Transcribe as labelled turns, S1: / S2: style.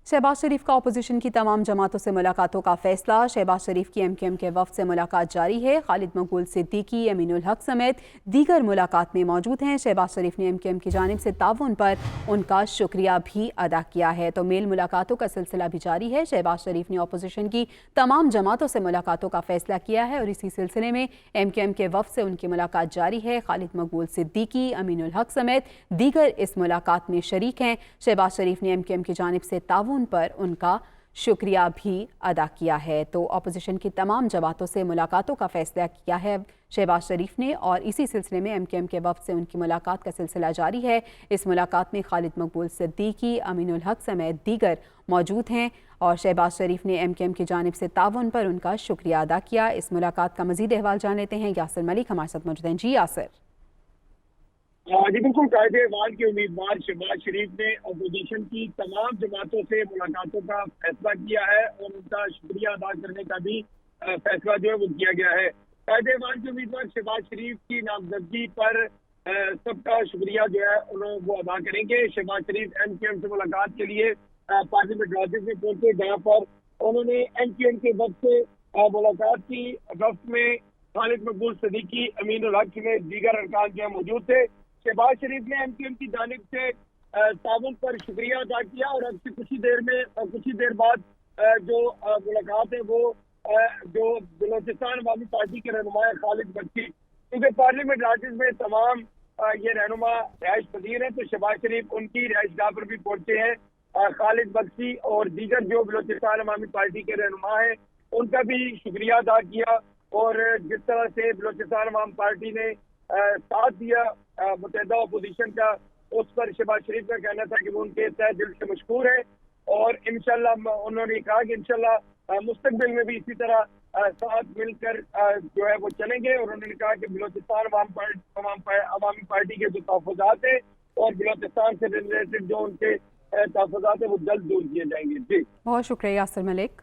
S1: शहबाज शरीफ का अपोजिशन की तमाम जमातों से मुलाकातों का फैसला। शहबाज शरीफ की एमकेएम के वफ्द से मुलाकात जारी है। खालिद मकबूल सिद्दीकी, अमीनुल हक समेत दीगर मुलाकात में मौजूद हैं। शहबाज शरीफ ने एमकेएम की जानिब से ताउन पर उनका शुक्रिया भी अदा किया है। तो मेल मुलाकातों का सिलसिला भी जारी है। शहबाज शरीफ ने अपोजिशन की तमाम जमातों से मुलाकातों का फैसला किया है और इसी सिलसिले में एमकेएम के वफ्द से उनकी मुलाकात जारी है। खालिद मकबूल सिद्दीकी, अमीनुल हक समेत दीगर इस मुलाकात में शरीक हैं। शहबाज शरीफ ने एमकेएम की जानिब से ताउन पर उनका शुक्रिया भी अदा किया है। तो अपोजिशन की तमाम जमातों से मुलाकातों का फैसला किया है शहबाज शरीफ ने और इसी सिलसिले में एमकेएम के वफ्द से उनकी मुलाकात का सिलसिला जारी है। इस मुलाकात में खालिद मकबूल सिद्दीकी, अमीनुल हक समेत दीगर मौजूद हैं और शहबाज शरीफ ने एमकेएम की जानिब से ताउन पर उनका शुक्रिया अदा किया। इस मुलाकात का मजीद अहवाल जान लेते हैं। यासिर मलिक हमारे साथ मौजूद हैं। जी यासिर।
S2: जी बिल्कुल, कायदे-ए-वाल के उम्मीदवार शहबाज शरीफ ने अपोजिशन की तमाम जमातों से मुलाकातों का फैसला किया है और उनका शुक्रिया अदा करने का भी फैसला जो है वो किया गया है। कायदे-ए-वाल के उम्मीदवार शहबाज शरीफ की नामजदगी पर सबका शुक्रिया जो है वो अदा करेंगे। शहबाज शरीफ एमकेएम से मुलाकात के लिए पार्लियामेंट राजेस में पहुंचे, जहाँ पर उन्होंने एमकेएम के वक्त से मुलाकात की। वक्त में खालिद मकबूल सिद्दीकी, अमीनुल हक समेत दीगर अरकान जो मौजूद थे। शहबाज शरीफ ने एमकेएम की जानिब से ताउन पर शुक्रिया अदा किया और अब से कुछ ही देर बाद जो मुलाकात है वो जो बलोचिस्तान अवामी पार्टी के रहनुमा खालिद बख्शी, क्योंकि पार्लियामेंट राजेस में तमाम ये रहनुमा रिहाइश पजीर हैं, तो शहबाज शरीफ उनकी रिहाइशगाह पर भी पहुंचे हैं। खालिद बख्शी और दीगर जो बलोचिस्तान अवामी पार्टी के रहनुमा हैं उनका भी शुक्रिया अदा किया और जिस तरह से बलोचिस्तान अवाम पार्टी ने साथ दिया मुतहदा अपोजिशन का, उस पर शहबाज शरीफ का कहना था कि वो उनके तहे दिल से मशकूर है और इंशाल्लाह उन्होंने कहा कि इंशाल्लाह मुस्तकबिल में भी इसी तरह साथ मिलकर जो है वो चलेंगे। और उन्होंने कहा कि बलोचिस्तान अवामी पार्टी के जो तहफ़्फ़ुज़ात है और बलोचिस्तान से रिलेटेड जो उनके तहफ़्फ़ुज़ात है वो जल्द दूर किए जाएंगे। जी
S1: बहुत शुक्रिया यासिर मलिक।